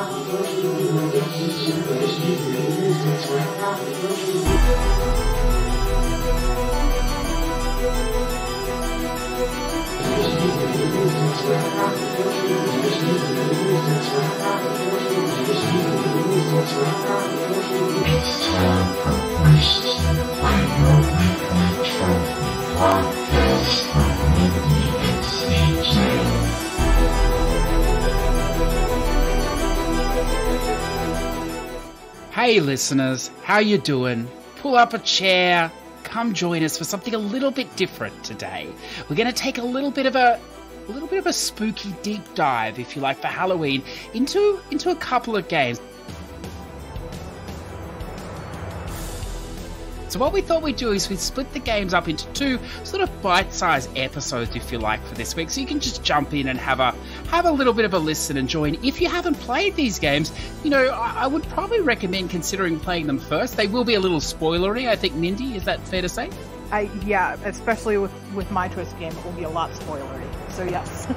It's time for Wish to Play Your Weekly Trophy Podcast with Mindi and CJ. Hey listeners, how you doing? Pull up a chair, come join us for something a little bit different today. We're going to take a little bit of a spooky deep dive, if you like, for Halloween into a couple of games. So what we thought we'd do is we'd split the games up into two sort of bite-sized episodes, if you like, for this week. So you can just jump in and have a little bit of a listen and join. If you haven't played these games, you know, I would probably recommend considering playing them first. They will be a little spoilery, I think, Mindi. Is that fair to say? Yeah, especially with my twist game, it will be a lot spoilery. So yes.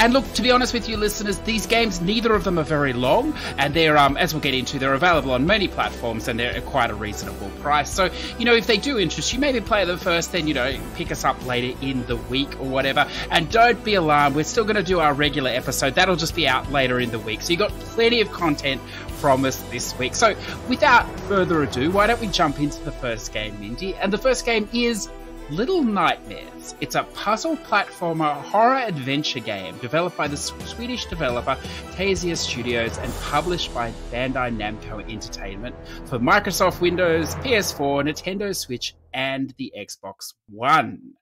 And look, to be honest with you listeners, these games, neither of them are very long, and they're, as we'll get into, they're available on many platforms, and they're at quite a reasonable price. So, you know, if they do interest you, maybe play them first, then, you know, pick us up later in the week or whatever. And don't be alarmed, we're still going to do our regular episode. That'll just be out later in the week. So you got plenty of content from us this week. So without further ado, why don't we jump into the first game, Mindi? And the first game is Little Nightmares. It's a puzzle platformer horror adventure game developed by the Swedish developer Tarsier Studios and published by Bandai Namco Entertainment for Microsoft Windows, PS4, Nintendo Switch, and the Xbox One.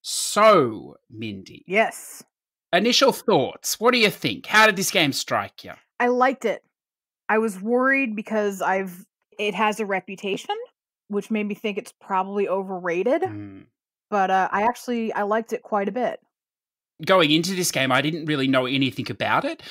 So, Mindi. Yes. Initial thoughts. What do you think? How did this game strike you? I liked it. I was worried because it has a reputation, which made me think it's probably overrated. But I liked it quite a bit. Going into this game, I didn't really know anything about it.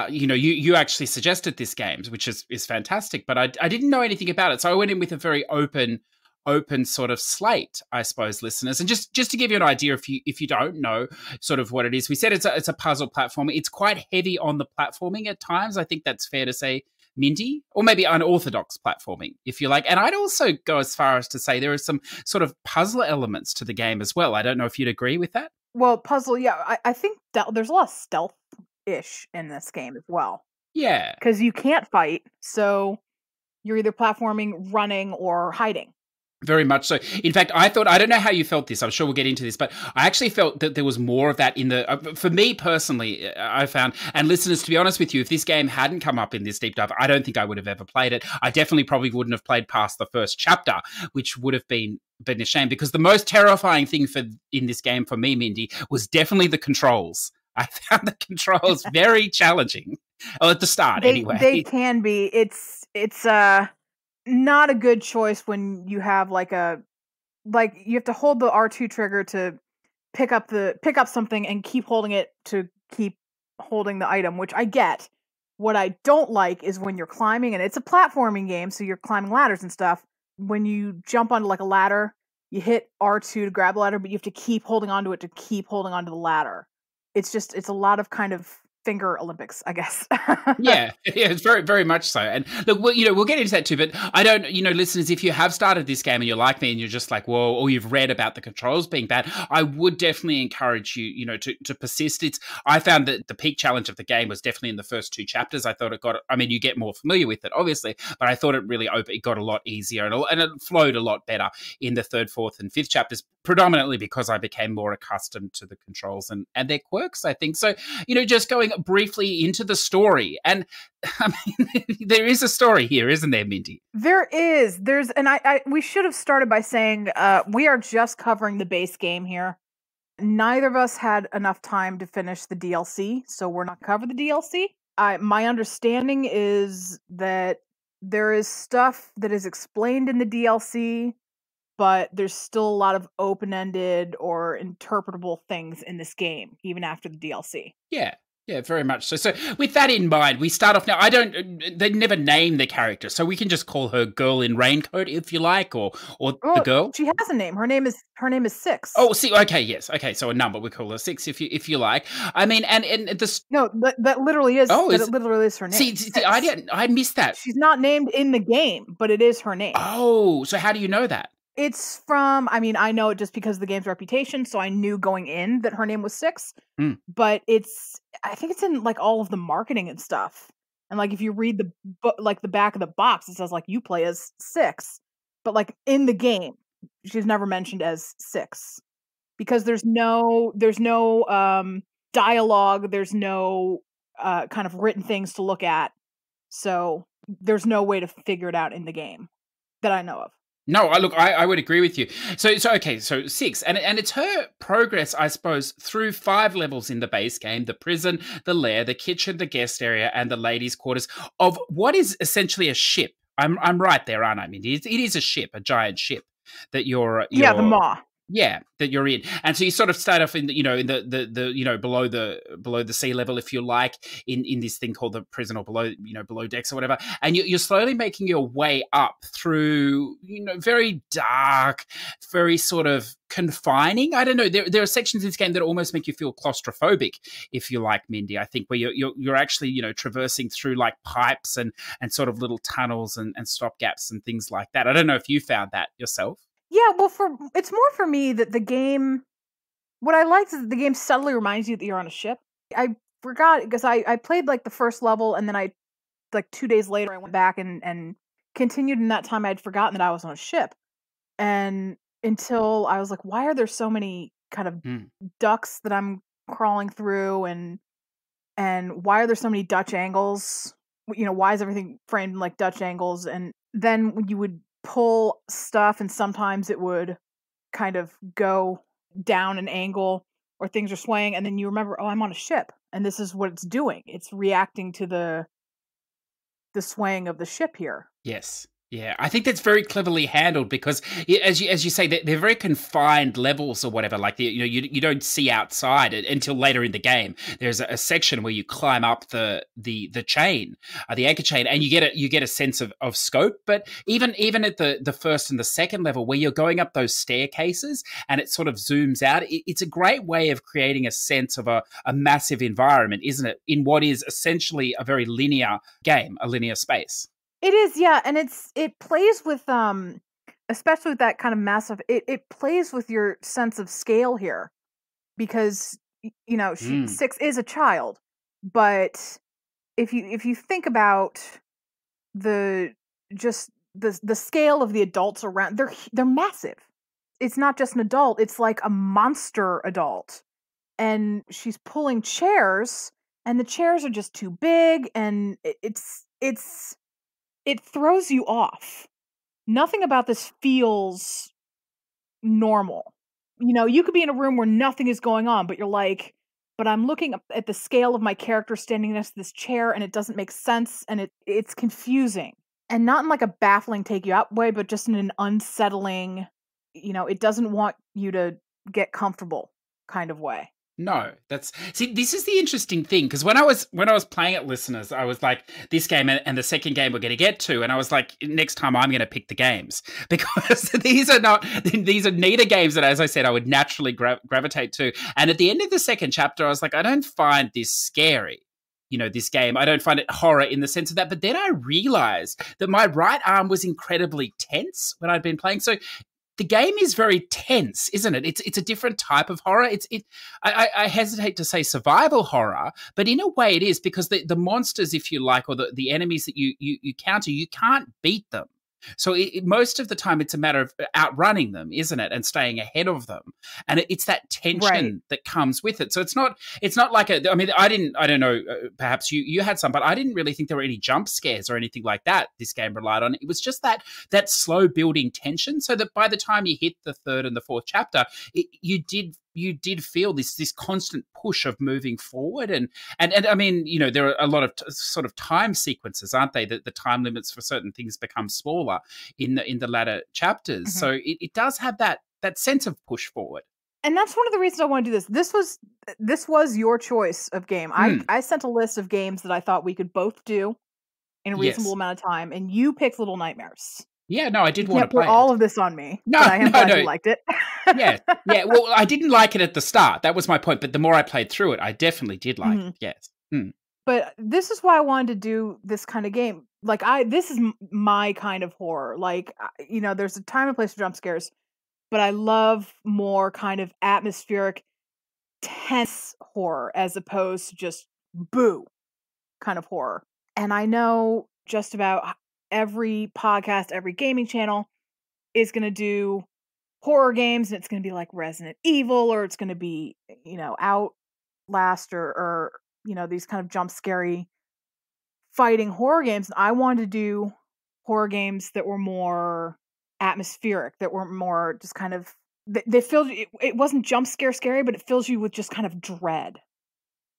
You know, you actually suggested this game, which is fantastic, but I didn't know anything about it. So I went in with a very open sort of slate, I suppose, listeners. And just to give you an idea, if you don't know sort of what it is, we said it's a puzzle platformer. It's quite heavy on the platforming at times. I think that's fair to say, Mindi, or maybe unorthodox platforming, if you like. And I'd also go as far as to say there are some sort of puzzle elements to the game as well. I don't know if you'd agree with that. Well, puzzle, yeah. I think there's a lot of stealth-ish in this game as well. Yeah. Because you can't fight, so you're either platforming, running, or hiding. Very much so. In fact, I don't know how you felt this, I'm sure we'll get into this, but I actually felt that there was more of that in the, for me personally, I found, and listeners, to be honest with you, if this game hadn't come up in this deep dive, I don't think I would have ever played it. I definitely probably wouldn't have played past the first chapter, which would have been a shame, because the most terrifying thing in this game for me, Mindi, was definitely the controls. I found the controls very challenging. Well, at the start, anyway. They can be. It's not a good choice when you have you have to hold the R2 trigger to pick up something and keep holding it to keep holding the item, which I get. What I don't like is when you're climbing, and it's a platforming game, so you're climbing ladders and stuff. When you jump onto like a ladder, you hit R2 to grab the ladder, but you have to keep holding onto it to keep holding onto the ladder. It's a lot of kind of finger Olympics, I guess. yeah, it's very, very much so. And look, we'll get into that too, but I don't, listeners, if you have started this game and you're like me and you're just like, whoa, or you've read about the controls being bad, I would definitely encourage you, to persist. I found that the peak challenge of the game was definitely in the first two chapters. I thought you get more familiar with it, obviously, but I thought it got a lot easier and it flowed a lot better in the third, fourth, and fifth chapters, predominantly because I became more accustomed to the controls and their quirks, I think. So, just going briefly into the story, and I mean, there is a story here, isn't there, Mindi? There is. We should have started by saying we are just covering the base game here. Neither of us had enough time to finish the DLC, so we're not covering the DLC. My understanding is that there is stuff that is explained in the DLC, but there's still a lot of open-ended or interpretable things in this game, even after the DLC. Yeah. Yeah, very much so. So with that in mind, we start off now. They never name the character, so we can just call her Girl in Raincoat if you like, or the Well, girl. she has a name. Her name is Six. Oh, see, okay, yes, okay. So a number, we call her 6 if you like. I mean, and the No, that literally is oh, it literally is her name. see, I missed that. She's not named in the game, but it is her name. Oh, so how do you know that? It's from, I mean, I know it just because of the game's reputation, so I knew going in that her name was Six. Hmm. But I think it's in like all of the marketing and stuff. And like if you read the book, like the back of the box, it says like you play as Six. But like in the game, she's never mentioned as Six because there's no dialogue, there's no kind of written things to look at. So there's no way to figure it out in the game that I know of. No, I would agree with you. So okay, so 6, and it's her progress, I suppose, through 5 levels in the base game: the prison, the lair, the kitchen, the guest area, and the ladies' quarters of what is essentially a ship. I'm right there, aren't I? I mean, it is a ship, a giant ship that you're the Maw. Yeah, that you're in, and so you sort of start off in the below the sea level, if you like, in this thing called the prison, or below decks or whatever, and you're slowly making your way up through very dark, very sort of confining. I don't know. There are sections in this game that almost make you feel claustrophobic, if you like, Mindi. I think where you're actually traversing through like pipes and sort of little tunnels and stop gaps and things like that. I don't know if you found that yourself. Yeah, well, it's more for me that the game. What I liked is that the game subtly reminds you that you're on a ship. I forgot because I played like the first level, and then like 2 days later I went back and continued. In that time, I'd forgotten that I was on a ship, and until I was like, why are there so many kind of ducks that I'm crawling through, and why are there so many Dutch angles? Why is everything framed in like Dutch angles? And then when you would pull stuff and sometimes it would kind of go down an angle or things are swaying, and then you remember, oh, I'm on a ship and this is what it's doing. It's reacting to the swaying of the ship here. Yes. Yeah, I think that's very cleverly handled because, as you say, they're very confined levels or whatever. Like you don't see outside it until later in the game. There's a section where you climb up the chain, the anchor chain, and you get a sense of scope. But even at the first and the second level, where you're going up those staircases and it sort of zooms out, it's a great way of creating a sense of a massive environment, isn't it? In what is essentially a very linear game, a linear space. It is, yeah, and it plays with especially with that kind of massive. It plays with your sense of scale here, because Six is a child, but if you think about the scale of the adults around, they're massive. It's not just an adult; it's like a monster adult, and she's pulling chairs, and the chairs are just too big, and it throws you off. Nothing about this feels normal. You could be in a room where nothing is going on, but you're like, but I'm looking up at the scale of my character standing next to this chair, and it doesn't make sense, and it's confusing. And not in like a baffling take you out way, but just in an unsettling, it doesn't want you to get comfortable kind of way. No, this is the interesting thing, because when I was playing it, listeners, I was like, this game and the second game we're going to get to, and I was like, next time I'm going to pick the games, because these are neither games that, as I said, I would naturally gravitate to. And at the end of the second chapter, I was like, I don't find this scary. This game, I don't find it horror in the sense of that. But then I realized that my right arm was incredibly tense when I'd been playing. So the game is very tense, isn't it? It's a different type of horror. I hesitate to say survival horror, but in a way it is, because the monsters, if you like, or the enemies that you counter, you can't beat them. So most of the time it's a matter of outrunning them, isn't it? And staying ahead of them. And it's that tension that comes with it. So it's not like I don't know, perhaps you had some, but I didn't really think there were any jump scares or anything like that this game relied on. It was just that slow building tension, so that by the time you hit the third and the fourth chapter, you did feel this constant push of moving forward. And I mean, there are a lot of sort of time sequences, aren't they? That the time limits for certain things become smaller in the latter chapters. Mm-hmm. So it does have that sense of push forward. And that's one of the reasons I want to do this. This was your choice of game. I sent a list of games that I thought we could both do in a reasonable amount of time, and you picked Little Nightmares. Yeah, no, I did You want can't to play put all of this on me. No, but I am glad no. you liked it. Yeah. Well, I didn't like it at the start. That was my point. But the more I played through it, I definitely did like it. Yes. But this is why I wanted to do this kind of game. Like, this is my kind of horror. Like, there's a time and place for jump scares, but I love more kind of atmospheric, tense horror as opposed to just boo kind of horror. And I know just about every podcast, every gaming channel is going to do horror games, and it's going to be like Resident Evil, or it's going to be, Outlast, or these kind of jump scary fighting horror games. And I wanted to do horror games that were more atmospheric, that were more just kind of, they filled it wasn't jump scary, but it fills you with just kind of dread.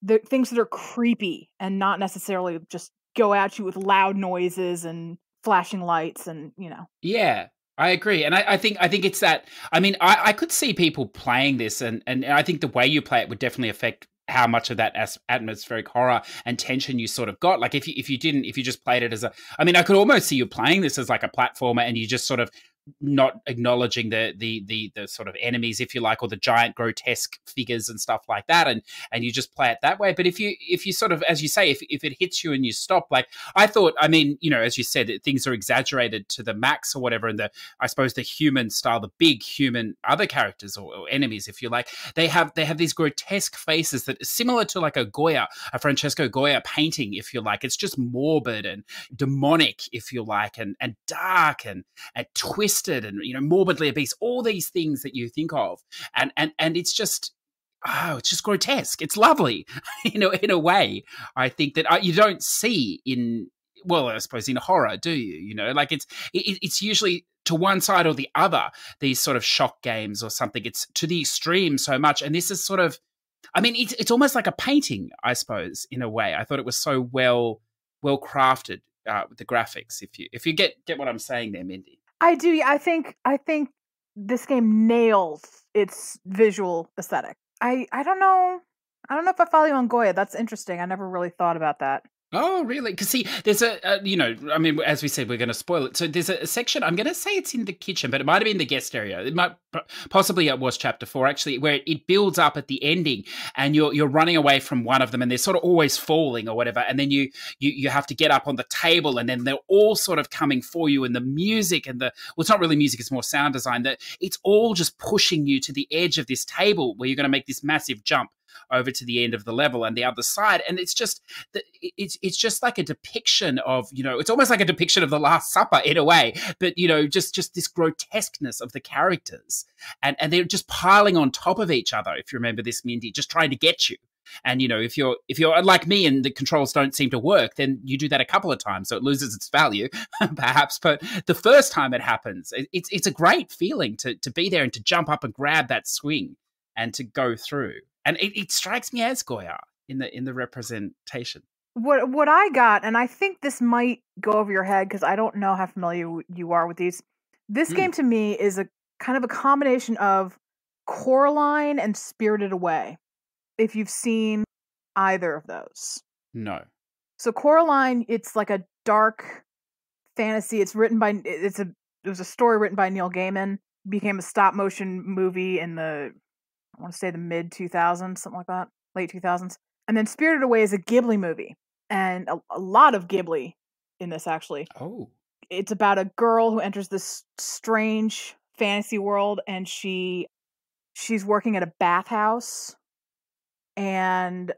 The things that are creepy and not necessarily just go at you with loud noises and flashing lights and, Yeah, I agree. And I think it's that, I mean, I could see people playing this, and I think the way you play it would definitely affect how much of that atmospheric horror and tension you sort of got. Like if you just played it as I could almost see you playing this as like a platformer, and you just sort of not acknowledging the sort of enemies, if you like, or the giant grotesque figures and stuff like that, and you just play it that way. But if you sort of, as you say, if it hits you and you stop, like I thought, as you said, things are exaggerated to the max or whatever, and I suppose the human style, the big human other characters or enemies, if you like, they have these grotesque faces that are similar to like a Francesco Goya painting, if you like. It's just morbid and demonic, if you like, and dark and twisted and morbidly obese, all these things that you think of, and it's just it's just grotesque. It's lovely. In a way, I think that you don't see in, well, I suppose in horror, do you? Like it's usually to one side or the other, these sort of shock games or something. It's to the extreme so much, and this is sort of, it's almost like a painting, I suppose, in a way. I thought it was so well crafted with the graphics. If you get what I'm saying there, Mindi. I do. Yeah, I think this game nails its visual aesthetic. I don't know. I don't know if I follow you on Goya. That's interesting. I never really thought about that. Oh, really? Because see, there's as we said, we're going to spoil it. So there's a section, I'm going to say it's in the kitchen, but it might have been the guest area. It might, possibly it was chapter 4, actually, where it builds up at the ending, and you're running away from one of them, and they're sort of always falling or whatever. And then you have to get up on the table, and then they're all sort of coming for you, and the music and well, it's not really music, it's more sound design, that it's all just pushing you to the edge of this table where you're going to make this massive jump over to the end of the level and the other side. And it's just like a depiction of, it's almost like a depiction of the Last Supper in a way, but just this grotesqueness of the characters, and they're just piling on top of each other, if you remember this, Mindi, just trying to get you. And if you're like me and the controls don't seem to work, then you do that a couple of times, so it loses its value perhaps. But the first time it happens, it's a great feeling to be there and to jump up and grab that swing and to go through. And it strikes me as Goya in the representation. What I got, and I think this might go over your head because I don't know how familiar you are with these. This game to me is a kind of a combination of Coraline and Spirited Away, if you've seen either of those. No. So Coraline, it's like a dark fantasy. It was a story written by Neil Gaiman. It became a stop motion movie in I want to say the mid 2000s, something like that, late 2000s. And then Spirited Away is a Ghibli movie, and a lot of Ghibli in this, actually. Oh. It's about a girl who enters this strange fantasy world, and she's working at a bathhouse, and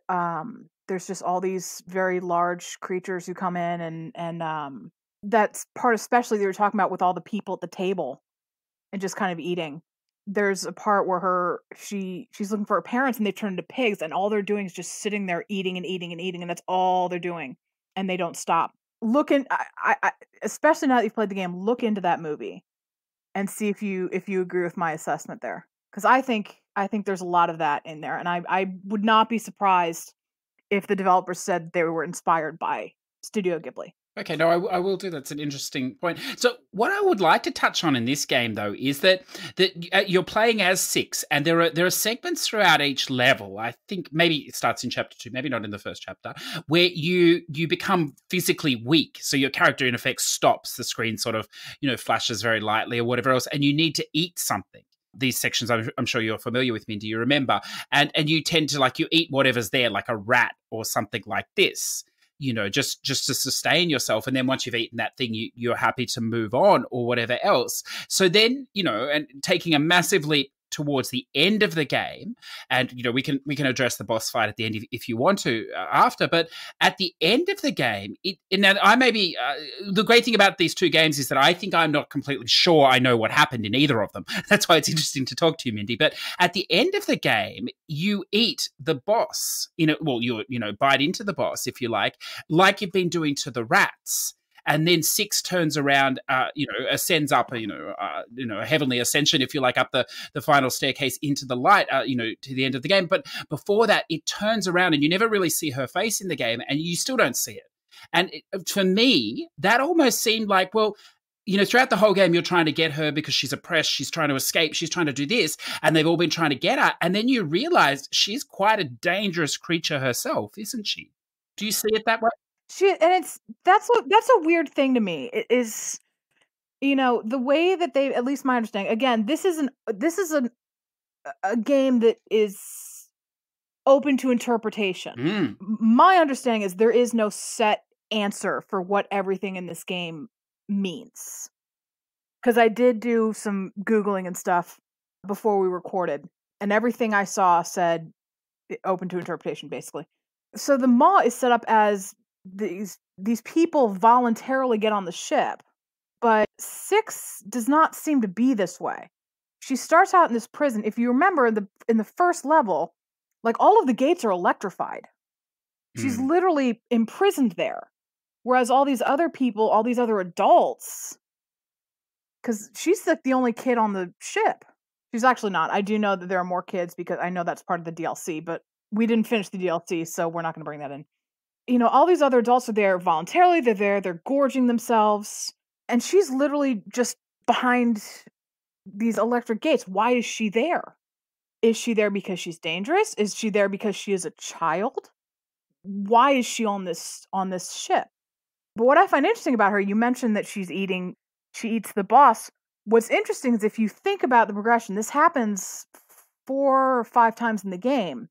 there's just all these very large creatures who come in, and that's part especially they were talking about with all the people at the table and just kind of eating. There's a part where she's looking for her parents, and they've turned into pigs, and all they're doing is just sitting there eating and eating and eating, and that's all they're doing, and they don't stop. I especially now that you've played the game, look into that movie and see if you agree with my assessment there, because I think there's a lot of that in there, and I would not be surprised if the developers said they were inspired by Studio Ghibli. Okay, no, I will do. That's an interesting point. So, what I would like to touch on in this game, though, is that you're playing as Six, and there are segments throughout each level. I think maybe it starts in chapter 2, maybe not in the first chapter, where you become physically weak. So your character, in effect, stops. The screen sort of flashes very lightly or whatever else, and you need to eat something. These sections, I'm sure you're familiar with, Mindy. You remember, and you tend to you eat whatever's there, like a rat or something like this. Just to sustain yourself. And then once you've eaten that thing, you're happy to move on or whatever else. So then, and taking a massive leap towards the end of the game, and we can address the boss fight at the end if you want to after, but at the end of the game, the great thing about these two games is that I think I'm not completely sure I know what happened in either of them. That's why it's interesting to talk to you, Mindy. But at the end of the game, you eat the boss, you bite into the boss, if you like you've been doing to the rats. And then Six turns around, ascends up, a heavenly ascension, if you like, up the final staircase into the light, to the end of the game. But before that, it turns around and you never really see her face in the game, and you still don't see it. And for me, that almost seemed like, well, throughout the whole game, you're trying to get her because she's oppressed, she's trying to escape, she's trying to do this, and they've all been trying to get her. And then you realize she's quite a dangerous creature herself, isn't she? Do you see it that way? That's a weird thing to me. It is, the way that they, at least my understanding. Again, this is a game that is open to interpretation. My understanding is there is no set answer for what everything in this game means. Because I did do some Googling and stuff before we recorded, and everything I saw said open to interpretation, basically. So the Maw is set up as these people voluntarily get on the ship, but Six does not seem to be this way. She starts out in this prison. If you remember, in the first level, all of the gates are electrified. She's literally imprisoned there, whereas all these other people, all these other adults, because she's the only kid on the ship. She's actually not. I do know that there are more kids because I know that's part of the DLC, but we didn't finish the DLC, so we're not going to bring that in. All these other adults are there voluntarily. They're gorging themselves. And she's literally just behind these electric gates. Why is she there? Is she there because she's dangerous? Is she there because she is a child? Why is she on this ship? But what I find interesting about her, you mentioned that she eats the boss. What's interesting is if you think about the progression, this happens 4 or 5 times in the game.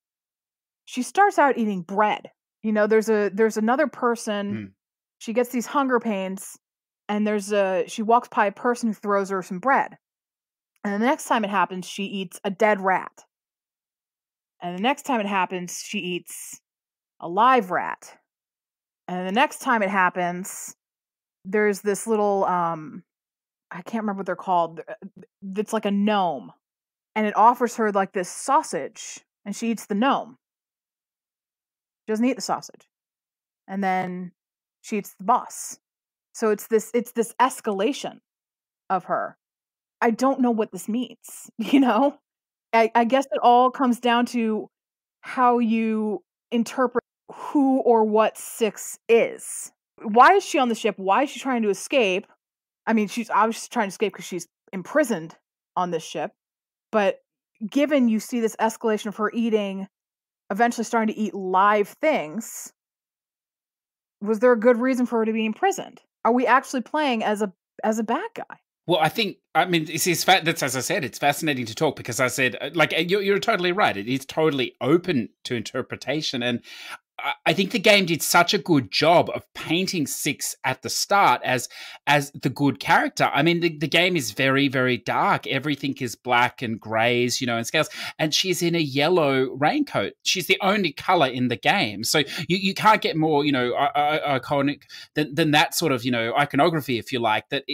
She starts out eating bread. There's another person. She gets these hunger pains, and she walks by a person who throws her some bread. And the next time it happens, she eats a dead rat. And the next time it happens, she eats a live rat. And the next time it happens, there's this little I can't remember what they're called. It's like a gnome, and it offers her this sausage, and she eats the gnome. She doesn't eat the sausage. And then she eats the boss. So it's this escalation of her. I don't know what this means, I guess it all comes down to how you interpret who or what Six is. Why is she on the ship? Why is she trying to escape? I mean, she's obviously trying to escape because she's imprisoned on this ship. But given you see this escalation of her eventually starting to eat live things, was there a good reason for her to be imprisoned? Are we actually playing as a bad guy? Well, that's, as I said, it's fascinating to talk because I said, you're totally right. It is totally open to interpretation. And I think the game did such a good job of painting Six at the start as the good character. I mean, the game is very, very dark. Everything is black and greys, and scales. And she's in a yellow raincoat. She's the only color in the game. So you can't get more, iconic than that sort of, iconography, if you like, that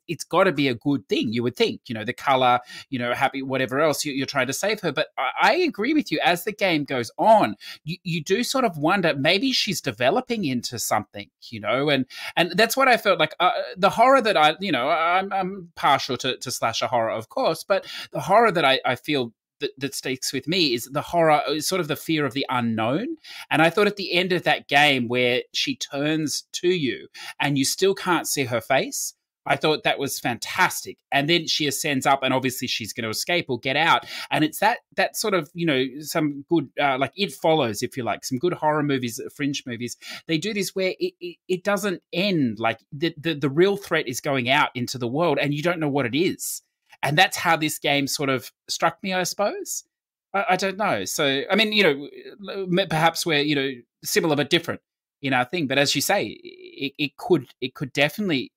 it's got to be a good thing, you would think, the color, happy, whatever else, you're trying to save her. But I agree with you. As the game goes on, you do sort of wonder, maybe she's developing into something, and that's what I felt like. The horror that I'm partial to slasher horror, of course, but the horror that I feel that sticks with me is the horror, sort of the fear of the unknown. And I thought at the end of that game where she turns to you and you still can't see her face, I thought that was fantastic. And then she ascends up and obviously she's going to escape or get out. And it's that sort of, some good, like It Follows, if you like, some good horror movies, fringe movies. They do this where it doesn't end. Like the real threat is going out into the world and you don't know what it is. And that's how this game sort of struck me, I suppose. I don't know. So, I mean, perhaps we're, similar but different in our thing. But as you say, it could definitely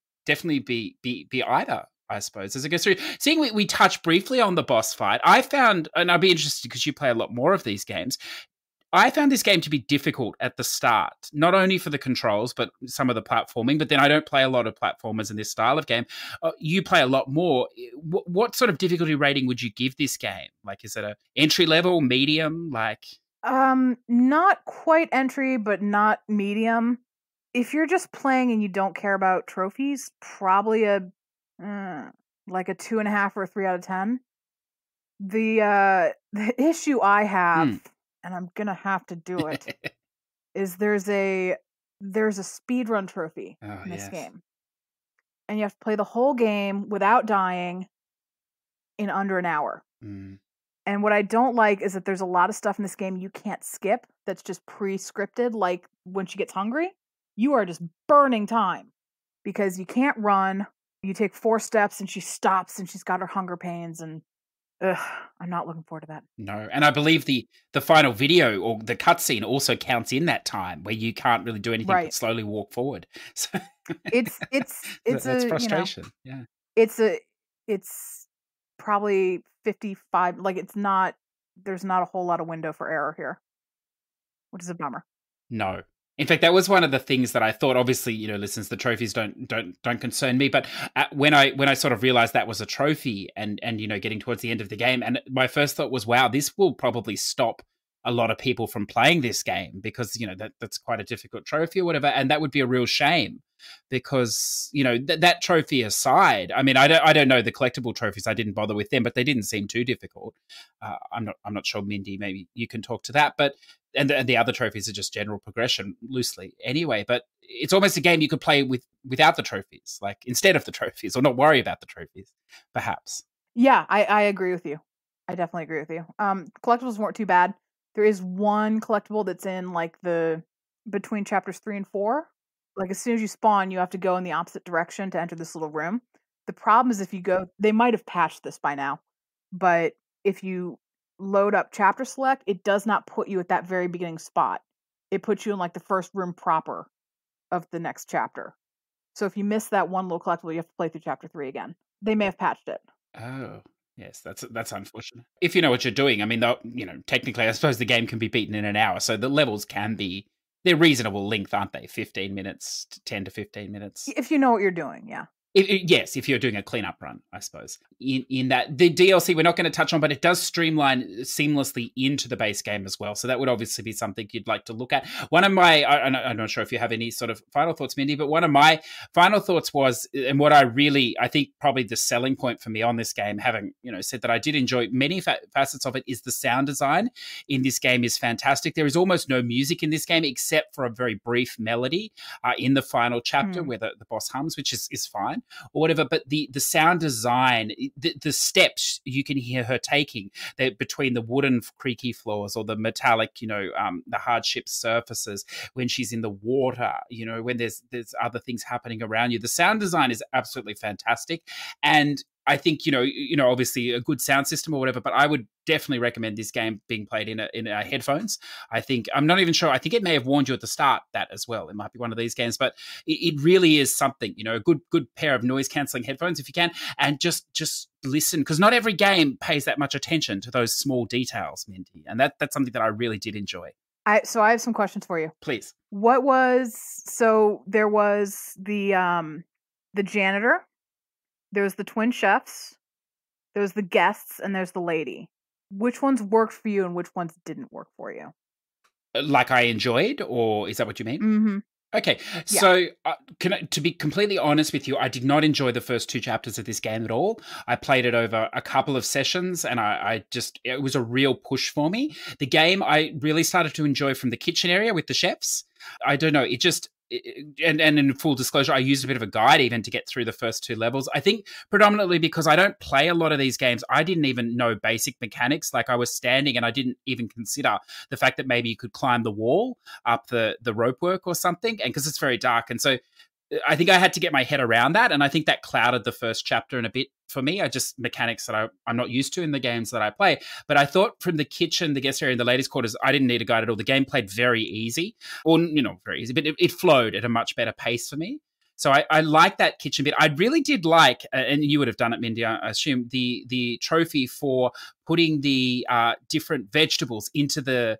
be either, I suppose, as it goes through. Seeing we touched briefly on the boss fight, I found, and I'd be interested because you play a lot more of these games, I found this game to be difficult at the start, not only for the controls, but some of the platforming. But then I don't play a lot of platformers in this style of game. You play a lot more. What sort of difficulty rating would you give this game? Like, is it a entry level, medium, like? Not quite entry, but not medium. If you're just playing and you don't care about trophies, probably like a 2.5 or a 3 out of 10. The issue I have, and I'm gonna have to do it, is there's a speedrun trophy in this game, and you have to play the whole game without dying in under an hour. And what I don't like is that there's a lot of stuff in this game you can't skip that's just pre-scripted. Like when she gets hungry, you are just burning time because you can't run. You take 4 steps and she stops and she's got her hunger pains, and I'm not looking forward to that. No, and I believe the final video or the cutscene also counts in that time where you can't really do anything but slowly walk forward. So it's that's frustration. Yeah, it's probably 55. Like there's not a whole lot of window for error here, which is a bummer. No. In fact, that was one of the things that I thought. Obviously, listeners, the trophies don't concern me. But when I sort of realized that was a trophy, and getting towards the end of the game, and my first thought was, wow, this will probably stop a lot of people from playing this game because that's quite a difficult trophy or whatever, and that would be a real shame because that trophy aside, I mean, I don't know the collectible trophies. I didn't bother with them, but they didn't seem too difficult. I'm not sure, Mindi. Maybe you can talk to that, but. And the other trophies are just general progression loosely anyway, but it's almost a game you could play without the trophies, like instead of the trophies, or not worry about the trophies, perhaps. Yeah, I agree with you. I definitely agree with you. Collectibles weren't too bad. There is one collectible that's in like between chapters 3 and 4. Like as soon as you spawn, you have to go in the opposite direction to enter this little room. The problem is if you go, they might have patched this by now, but if you load up chapter select, it does not put you at that very beginning spot. It puts you in like the first room proper of the next chapter. So if you miss that one little collectible, you have to play through chapter 3 again. They may have patched it. Oh, yes, that's unfortunate. If you know what you're doing, I mean, technically, I suppose the game can be beaten in an hour, so the levels they're reasonable length, aren't they? 15 minutes, 10 to 15 minutes. If you know what you're doing, yeah. Yes, if you're doing a cleanup run, I suppose. In that, the DLC we're not going to touch on, but it does streamline seamlessly into the base game as well. So that would obviously be something you'd like to look at. One of my, I'm not sure if you have any sort of final thoughts, Mindi, but one of my final thoughts was, and what I think probably the selling point for me on this game, having said that I did enjoy many facets of it, is the sound design in this game is fantastic. There is almost no music in this game except for a very brief melody in the final chapter where the boss hums, which is fine. Or whatever, but the sound design, the steps you can hear her taking between the wooden creaky floors or the metallic, the hardship surfaces when she's in the water, when there's other things happening around you. The sound design is absolutely fantastic, and I think obviously a good sound system or whatever, but I would definitely recommend this game being played in headphones. I'm not even sure. I think it may have warned you at the start that as well. It might be one of these games, but it really is something. A good pair of noise cancelling headphones if you can, and just listen, because not every game pays that much attention to those small details, Mindy, and that's something that I really did enjoy. So I have some questions for you. Please. There was the janitor. There was the twin chefs, there was the guests, and there's the lady. Which ones worked for you and which ones didn't work for you? Like I enjoyed, or is that what you mean? Mm-hmm. Okay, Yeah. so to be completely honest with you, I did not enjoy the first 2 chapters of this game at all. I played it over a couple of sessions, and I just, it was a real push for me. The game I really started to enjoy from the kitchen area with the chefs. I don't know, it just, and in full disclosure, I used a bit of a guide even to get through the first 2 levels. I think predominantly because I don't play a lot of these games, I didn't even know basic mechanics. Like I was standing and I didn't even consider the fact that maybe you could climb the wall up the rope work or something, and because it's very dark. And so I think I had to get my head around that, and I think that clouded the first chapter in a bit for me. I just mechanics that I'm not used to in the games that I play. But I thought from the kitchen, the guest area, and the ladies' quarters, I didn't need a guide at all. The game played very easy, or very easy, but it flowed at a much better pace for me. So I like that kitchen bit. I really did like, and you would have done it, Mindi, I assume, the trophy for putting the different vegetables into the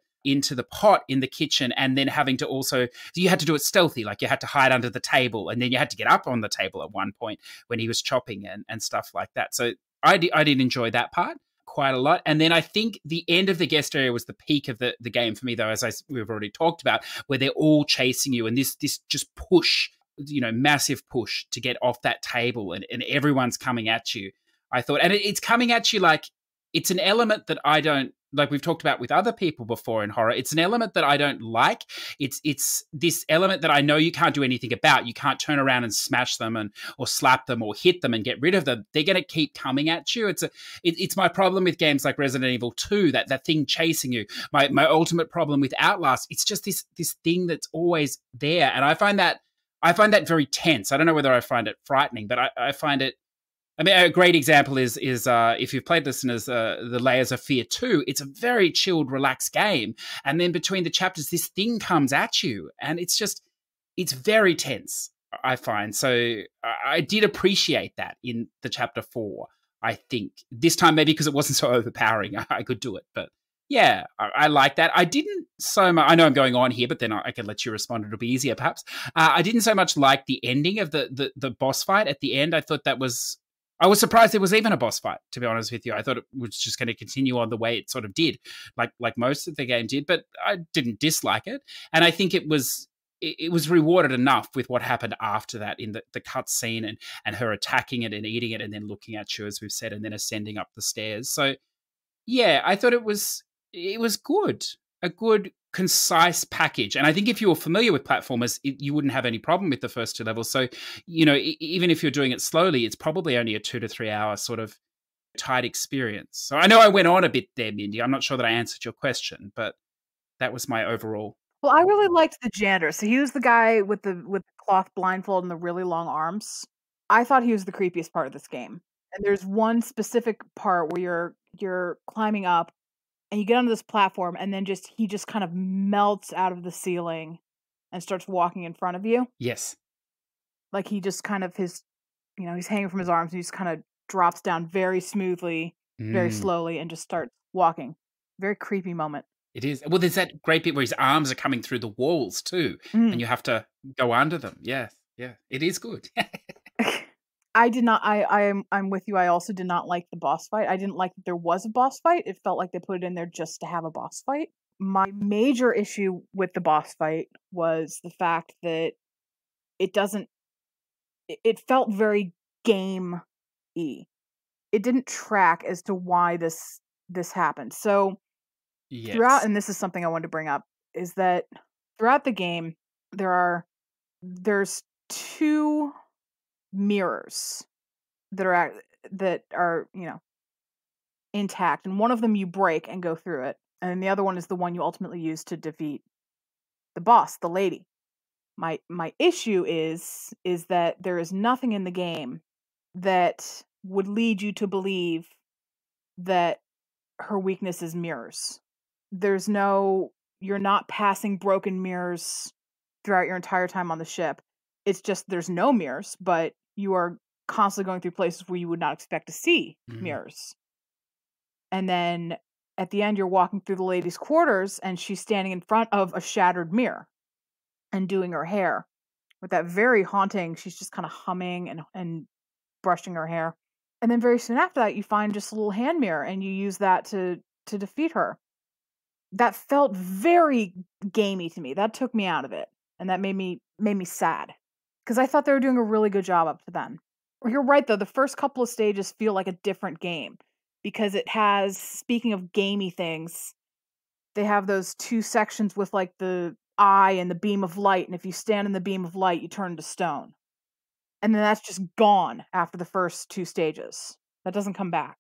pot in the kitchen, and then having to also, you had to do it stealthy, like you had to hide under the table, and then you had to get up on the table at one point when he was chopping and stuff like that. So I did enjoy that part quite a lot. And then I think the end of the guest area was the peak of the game for me, though, as we've already talked about, where they're all chasing you, and this just push, massive push to get off that table, and everyone's coming at you. I thought, and it's coming at you like it's an element that I don't, like we've talked about with other people before in horror. It's an element that I don't like. It's this element that I know you can't do anything about. You can't turn around and smash them or slap them or hit them and get rid of them. They're going to keep coming at you. It's my problem with games like Resident Evil 2, that thing chasing you. My ultimate problem with Outlast, it's just this thing that's always there, and I find that very tense. I don't know whether I find it frightening, but I find it. I mean, a great example is if you've played this as the Layers of Fear 2, it's a very chilled, relaxed game. And then between the chapters, this thing comes at you, and it's very tense, I find. So I did appreciate that in the chapter 4, I think. This time, maybe because it wasn't so overpowering, I could do it. But yeah, I like that. I didn't so much, I know I'm going on here, but then I can let you respond. It'll be easier, perhaps. I didn't so much like the ending of the boss fight at the end. I thought I was surprised there was even a boss fight, to be honest with you. I thought it was just going to continue on the way it sort of did, like most of the game did, but I didn't dislike it. And I think it was rewarded enough with what happened after that in the cut scene and her attacking it and eating it and then looking at you, as we've said, and then ascending up the stairs. So yeah, I thought it was good. A good, concise package. And I think if you were familiar with platformers, you wouldn't have any problem with the first 2 levels. So, even if you're doing it slowly, it's probably only a 2 to 3 hour sort of tight experience. So I know I went on a bit there, Mindi. I'm not sure that I answered your question, but that was my overall. Well, I really liked the janitor. So he was the guy with the cloth blindfold and the really long arms. I thought he was the creepiest part of this game. And there's one specific part where you're climbing up, and you get onto this platform, and then he just kind of melts out of the ceiling and starts walking in front of you. Yes. Like he just kind of he's hanging from his arms, and he just kind of drops down very smoothly, very slowly, and just starts walking. Very creepy moment. It is. Well, there's that great bit where his arms are coming through the walls too, and you have to go under them. Yeah. It is good. I did not. I'm with you. I also did not like the boss fight. I didn't like that there was a boss fight. It felt like they put it in there just to have a boss fight. My major issue with the boss fight was the fact that it felt very game-y. It didn't track as to why this happened. So yes. Throughout, and this is something I wanted to bring up, is that throughout the game there's 2 mirrors that are intact, and one of them you break and go through it, and the other one is the one you ultimately use to defeat the boss, the lady. My issue is that there is nothing in the game that would lead you to believe that her weakness is mirrors. You're not passing broken mirrors throughout your entire time on the ship. It's just there's no mirrors, but you are constantly going through places where you would not expect to see mirrors. And then at the end, you're walking through the lady's quarters, and she's standing in front of a shattered mirror and doing her hair with that very haunting. She's just kind of humming and brushing her hair. And then very soon after that, you find just a little hand mirror, and you use that to defeat her. That felt very gamey to me. That took me out of it. And that made me made me sad because I thought they were doing a really good job up to then. You're right though, the first couple of stages feel like a different game because it has, speaking of gamey things, they have those 2 sections with like the eye and the beam of light, and if you stand in the beam of light, you turn to stone. And then that's just gone after the first 2 stages. That doesn't come back.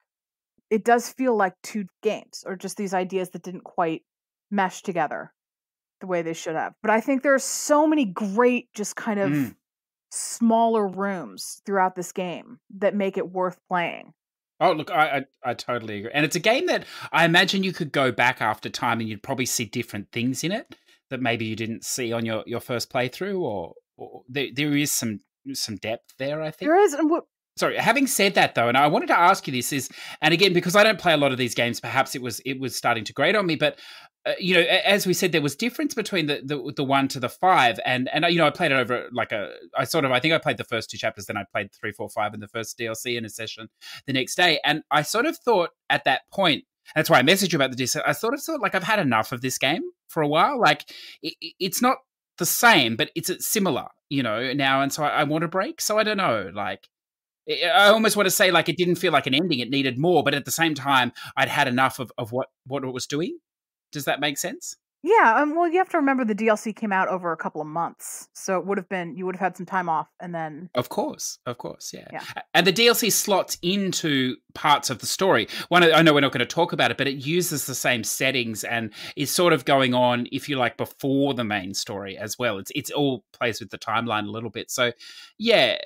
It does feel like 2 games, or just these ideas that didn't quite mesh together the way they should have. But I think there's so many great, just kind of smaller rooms throughout this game that make it worth playing. Oh, look, I totally agree. And it's a game that I imagine you could go back after time and you'd probably see different things in it that maybe you didn't see on your first playthrough, or there is some depth there, I think. There is. And sorry, having said that though, and I wanted to ask you this is, and again, because I don't play a lot of these games, perhaps it was starting to grate on me, but you know, as we said, there was difference between the 1 to the 5, and you know, I played it over like I think I played the first 2 chapters, then I played 3, 4, 5 in the first DLC in a session the next day, and I sort of thought at that point, that's why I messaged you about the DLC, I sort of thought like I've had enough of this game for a while, like it's not the same, but it's similar, you know, now, and so I want a break. So I don't know, like I almost want to say like it didn't feel like an ending; it needed more. But at the same time, I'd had enough of what it was doing. Does that make sense? Yeah, well, you have to remember the DLC came out over a couple of months, so it would have been, you would have had some time off, and then of course, yeah. And the DLC slots into parts of the story. One, I know we're not going to talk about it, but it uses the same settings and is sort of going on, if you like, before the main story as well. It's all plays with the timeline a little bit. So, yeah,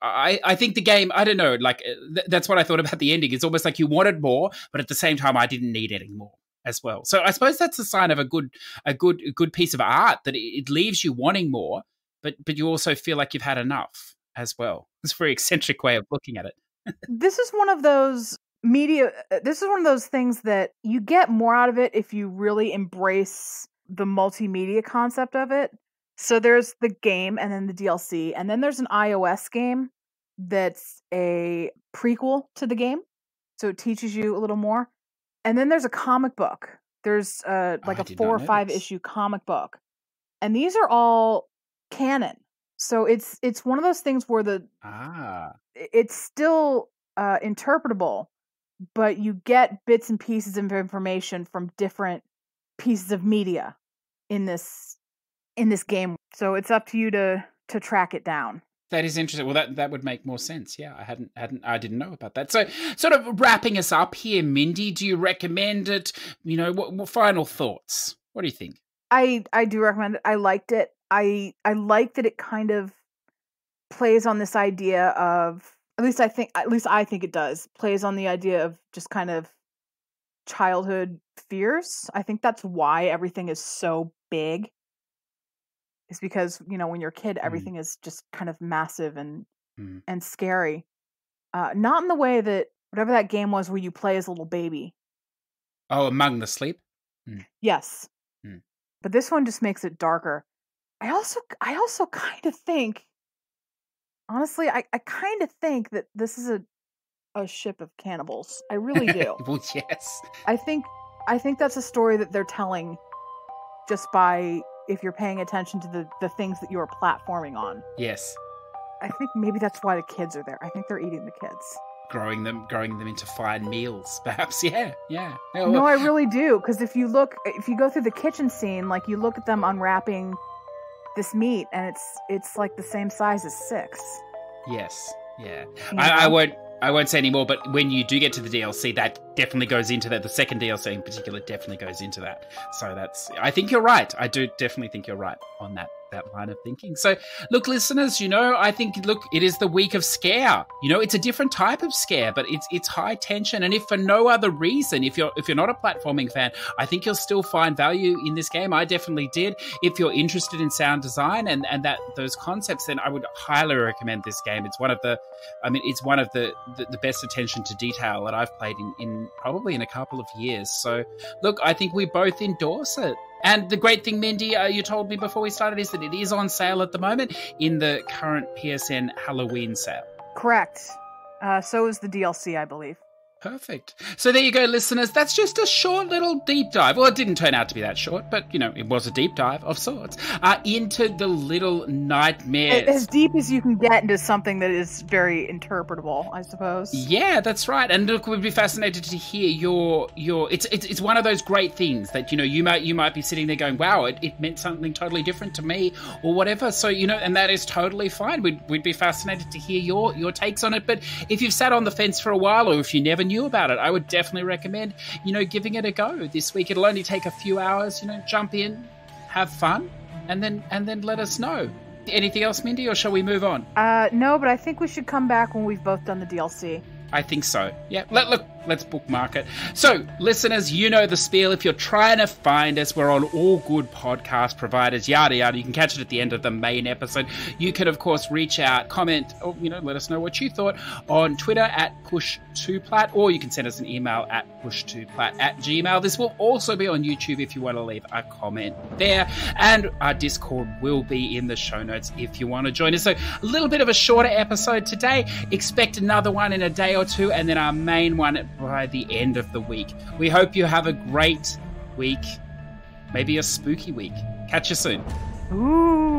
I think the game, I don't know, like that's what I thought about the ending. It's almost like you wanted more, but at the same time, I didn't need any more as well. So I suppose that's a sign of a good piece of art, that it leaves you wanting more, but you also feel like you've had enough as well. It's a very eccentric way of looking at it. This is one of those things that you get more out of it if you really embrace the multimedia concept of it. So there's the game and then the DLC, and then there's an iOS game that's a prequel to the game. So it teaches you a little more. And then there's a comic book. There's like a 4 or 5 issue comic book. And these are all canon. So it's one of those things where it's still interpretable, but you get bits and pieces of information from different pieces of media in this game. So it's up to you to track it down. That is interesting. Well, that would make more sense. Yeah, I didn't know about that. So, sort of wrapping us up here, Mindy, do you recommend it? You know, what final thoughts? What do you think? I do recommend it. I liked it. I like that it kind of plays on this idea of, at least I think it does, plays on the idea of just kind of childhood fears. I think that's why everything is so big. Is because, you know, when you're a kid, everything is just kind of massive and scary. Not in the way that whatever that game was where you play as a little baby. Oh, Among the Sleep? Yes. But this one just makes it darker. I also kind of think, honestly, I kind of think that this is a ship of cannibals. I really do. Well, yes. I think that's a story that they're telling just by, if you're paying attention to the things that you're platforming on. Yes. I think maybe that's why the kids are there. I think they're eating the kids. Growing them into fine meals, perhaps. Yeah. No, I really do. Because if you go through the kitchen scene, like you look at them unwrapping this meat, and it's like the same size as 6. Yes. Yeah. You know? I won't say any more, but when you do get to the DLC, that definitely goes into that. The second DLC in particular definitely goes into that. So I think you're right. I do definitely think you're right on that line of thinking. So look, listeners, you know, I think, it is the week of scare. You know, it's a different type of scare, but it's high tension. And if for no other reason, if you're not a platforming fan, I think you'll still find value in this game. I definitely did. If you're interested in sound design and those concepts, then I would highly recommend this game. It's one of the best attention to detail that I've played in probably in a couple of years. So look, I think we both endorse it. And the great thing, Mindy, you told me before we started, is that it is on sale at the moment in the current PSN Halloween sale. Correct. So is the DLC, I believe. Perfect. So there you go, listeners. That's just a short little deep dive. Well, it didn't turn out to be that short, but, it was a deep dive of sorts into the Little Nightmares. As deep as you can get into something that is very interpretable, I suppose. Yeah, that's right. And look, we'd be fascinated to hear your. It's one of those great things that you might be sitting there going, wow, it meant something totally different to me or whatever. So and that is totally fine. We'd be fascinated to hear your takes on it. But if you've sat on the fence for a while, or if you never knew about it, I would definitely recommend giving it a go this week. It'll only take a few hours. Jump in, have fun, and then let us know. Anything else, Mindy, or shall we move on? No, but I think we should come back when we've both done the DLC. I think so. Yeah, let's bookmark it. So, listeners, you know the spiel. If you're trying to find us, we're on all good podcast providers, yada, yada. You can catch it at the end of the main episode. You can, of course, reach out, comment, or, let us know what you thought on Twitter at push2plat, or you can send us an email at push2plat@gmail. This will also be on YouTube if you want to leave a comment there. And our Discord will be in the show notes if you want to join us. So, a little bit of a shorter episode today. Expect another one in a day or two, and then our main one by the end of the week. We hope you have a great week, maybe a spooky week. Catch you soon. Ooh.